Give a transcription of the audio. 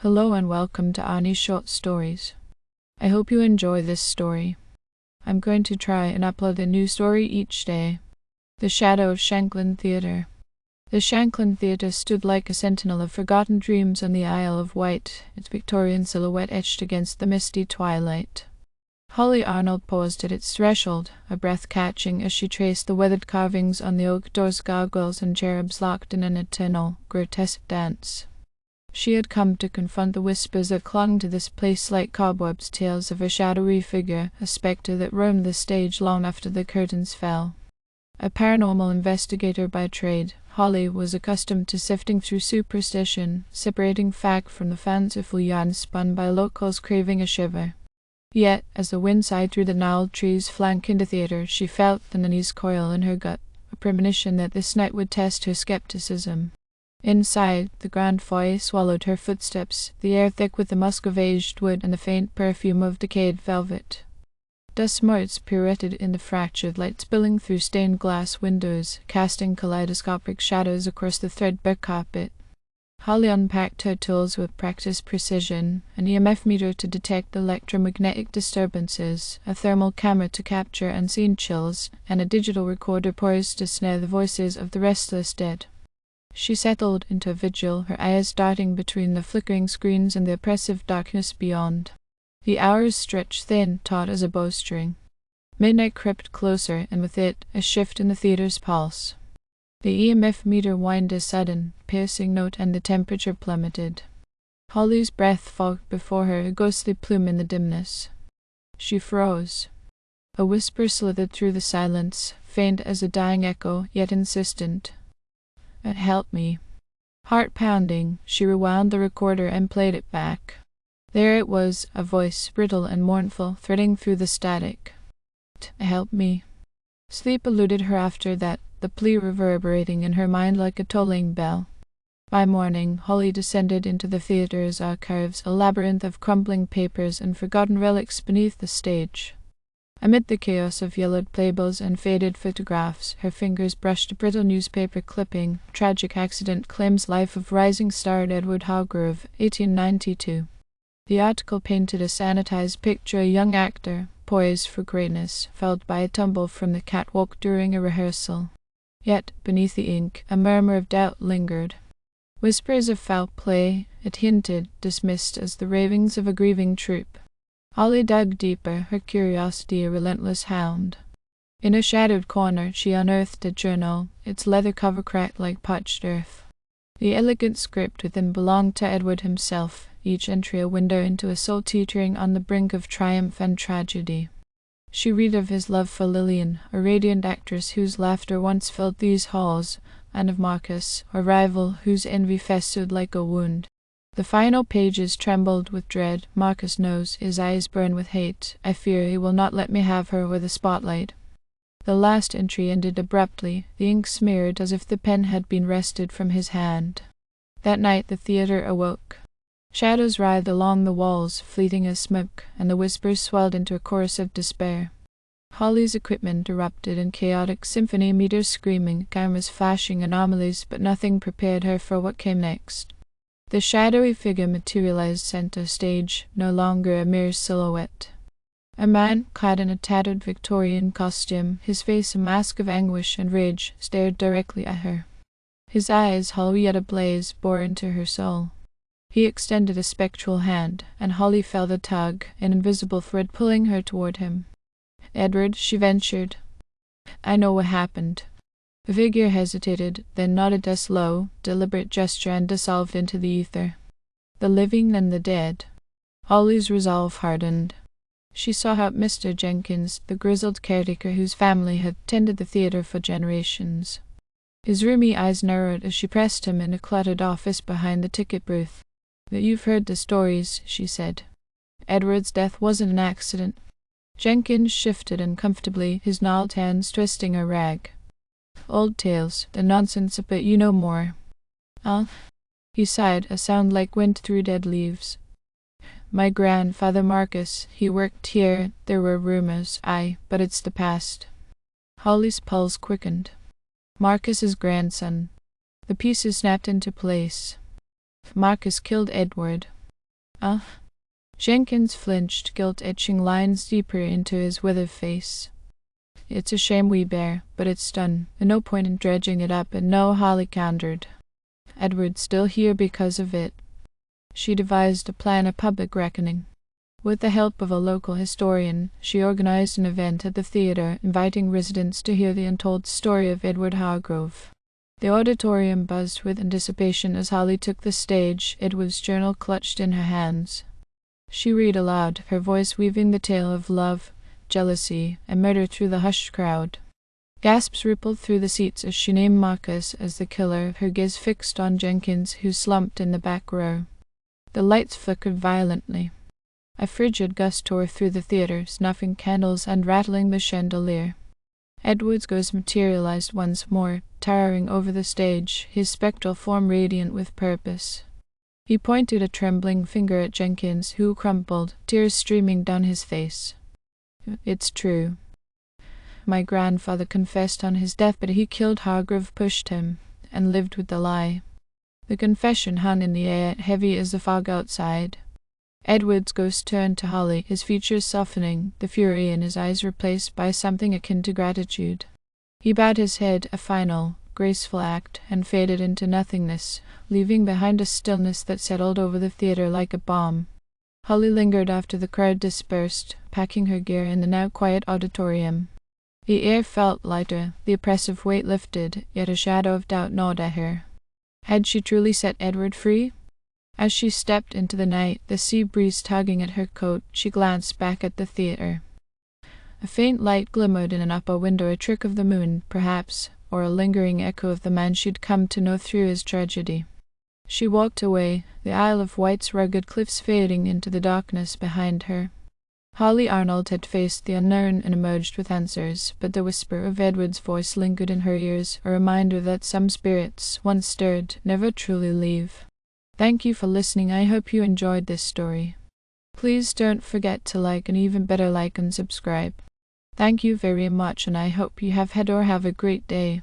Hello and welcome to Annie's Short Stories. I hope you enjoy this story. I'm going to try and upload a new story each day. The Shadow of Shanklin Theatre. The Shanklin Theatre stood like a sentinel of forgotten dreams on the Isle of Wight, its Victorian silhouette etched against the misty twilight. Holly Arnold paused at its threshold, a breath catching as she traced the weathered carvings on the oak doors, gargoyles and cherubs locked in an eternal, grotesque dance. She had come to confront the whispers that clung to this place like cobwebs, tales of a shadowy figure, a spectre that roamed the stage long after the curtains fell. A paranormal investigator by trade, Holly was accustomed to sifting through superstition, separating fact from the fanciful yarn spun by locals craving a shiver. Yet, as the wind sighed through the gnarled trees flanking the theatre, she felt an uneasy coil in her gut, a premonition that this night would test her skepticism. Inside, the grand foyer swallowed her footsteps, the air thick with the musk of aged wood and the faint perfume of decayed velvet. Dust motes pirouetted in the fractured light, spilling through stained glass windows, casting kaleidoscopic shadows across the threadbare carpet. Holly unpacked her tools with practiced precision, an EMF meter to detect electromagnetic disturbances, a thermal camera to capture unseen chills, and a digital recorder poised to snare the voices of the restless dead. She settled into a vigil, her eyes darting between the flickering screens and the oppressive darkness beyond. The hours stretched thin, taut as a bowstring. Midnight crept closer, and with it, a shift in the theatre's pulse. The EMF meter whined a sudden, piercing note, and the temperature plummeted. Holly's breath fogged before her, a ghostly plume in the dimness. She froze. A whisper slithered through the silence, faint as a dying echo, yet insistent. Help me. Heart pounding, she rewound the recorder and played it back. There it was, a voice, brittle and mournful, threading through the static. Help me. Sleep eluded her after that, the plea reverberating in her mind like a tolling bell. By morning, Holly descended into the theatre's archives, a labyrinth of crumbling papers and forgotten relics beneath the stage. Amid the chaos of yellowed playbills and faded photographs, her fingers brushed a brittle newspaper clipping. Tragic accident claims life of rising star Edward Hargrove, 1892. The article painted a sanitized picture, a young actor, poised for greatness, felled by a tumble from the catwalk during a rehearsal. Yet, beneath the ink, a murmur of doubt lingered. Whispers of foul play, it hinted, dismissed as the ravings of a grieving troupe. Holly dug deeper, her curiosity a relentless hound. In a shadowed corner she unearthed a journal, its leather cover cracked like parched earth. The elegant script within belonged to Edward himself, each entry a window into a soul teetering on the brink of triumph and tragedy. She read of his love for Lillian, a radiant actress whose laughter once filled these halls, and of Marcus, a rival whose envy festered like a wound. The final pages trembled with dread. Marcus knows, his eyes burn with hate. I fear he will not let me have her or the spotlight. The last entry ended abruptly, the ink smeared as if the pen had been wrested from his hand. That night the theatre awoke. Shadows writhed along the walls, fleeting as smoke, and the whispers swelled into a chorus of despair. Holly's equipment erupted in chaotic symphony, meters screaming, cameras flashing anomalies, but nothing prepared her for what came next. The shadowy figure materialized center stage, no longer a mere silhouette. A man, clad in a tattered Victorian costume, his face a mask of anguish and rage, stared directly at her. His eyes, hollow yet ablaze, bore into her soul. He extended a spectral hand, and Holly felt a tug, an invisible thread pulling her toward him. "Edward," she ventured. "I know what happened." The figure hesitated, then nodded a slow, deliberate gesture and dissolved into the ether. The living and the dead. Holly's resolve hardened. She sought out Mr. Jenkins, the grizzled caretaker whose family had tended the theatre for generations. His rheumy eyes narrowed as she pressed him in a cluttered office behind the ticket booth. "You've heard the stories," she said. "Edward's death wasn't an accident." Jenkins shifted uncomfortably, his gnarled hands twisting a rag. "Old tales, the nonsense of it, you know more." He sighed, a sound like wind through dead leaves. "My grandfather Marcus, he worked here. There were rumors, but it's the past." Holly's pulse quickened. Marcus's grandson. The pieces snapped into place. Marcus killed Edward. Jenkins flinched, guilt etching lines deeper into his withered face. It's a shame we bear, but it's done, and no point in dredging it up, and no, Holly countered. Edward's still here because of it. She devised a plan of public reckoning. With the help of a local historian, she organized an event at the theatre, inviting residents to hear the untold story of Edward Hargrove. The auditorium buzzed with anticipation as Holly took the stage, Edward's journal clutched in her hands. She read aloud, her voice weaving the tale of love, jealousy, and murder through the hushed crowd. Gasps rippled through the seats as she named Marcus as the killer, her gaze fixed on Jenkins, who slumped in the back row. The lights flickered violently. A frigid gust tore through the theatre, snuffing candles and rattling the chandelier. Edward's ghost materialized once more, towering over the stage, his spectral form radiant with purpose. He pointed a trembling finger at Jenkins, who crumpled, tears streaming down his face. It's true. My grandfather confessed on his deathbed he killed Hargrove, pushed him, and lived with the lie. The confession hung in the air, heavy as the fog outside. Edward's ghost turned to Holly, his features softening, the fury in his eyes replaced by something akin to gratitude. He bowed his head, a final, graceful act, and faded into nothingness, leaving behind a stillness that settled over the theatre like a bomb. Holly lingered after the crowd dispersed, packing her gear in the now quiet auditorium. The air felt lighter, the oppressive weight lifted, yet a shadow of doubt gnawed at her. Had she truly set Edward free? As she stepped into the night, the sea breeze tugging at her coat, she glanced back at the theatre. A faint light glimmered in an upper window, a trick of the moon, perhaps, or a lingering echo of the man she'd come to know through his tragedy. She walked away, the Isle of Wight's rugged cliffs fading into the darkness behind her. Holly Arnold had faced the unknown and emerged with answers, but the whisper of Edward's voice lingered in her ears, a reminder that some spirits, once stirred, never truly leave. Thank you for listening. I hope you enjoyed this story. Please don't forget to like, and even better, like and subscribe. Thank you very much, and I hope you have had a great day.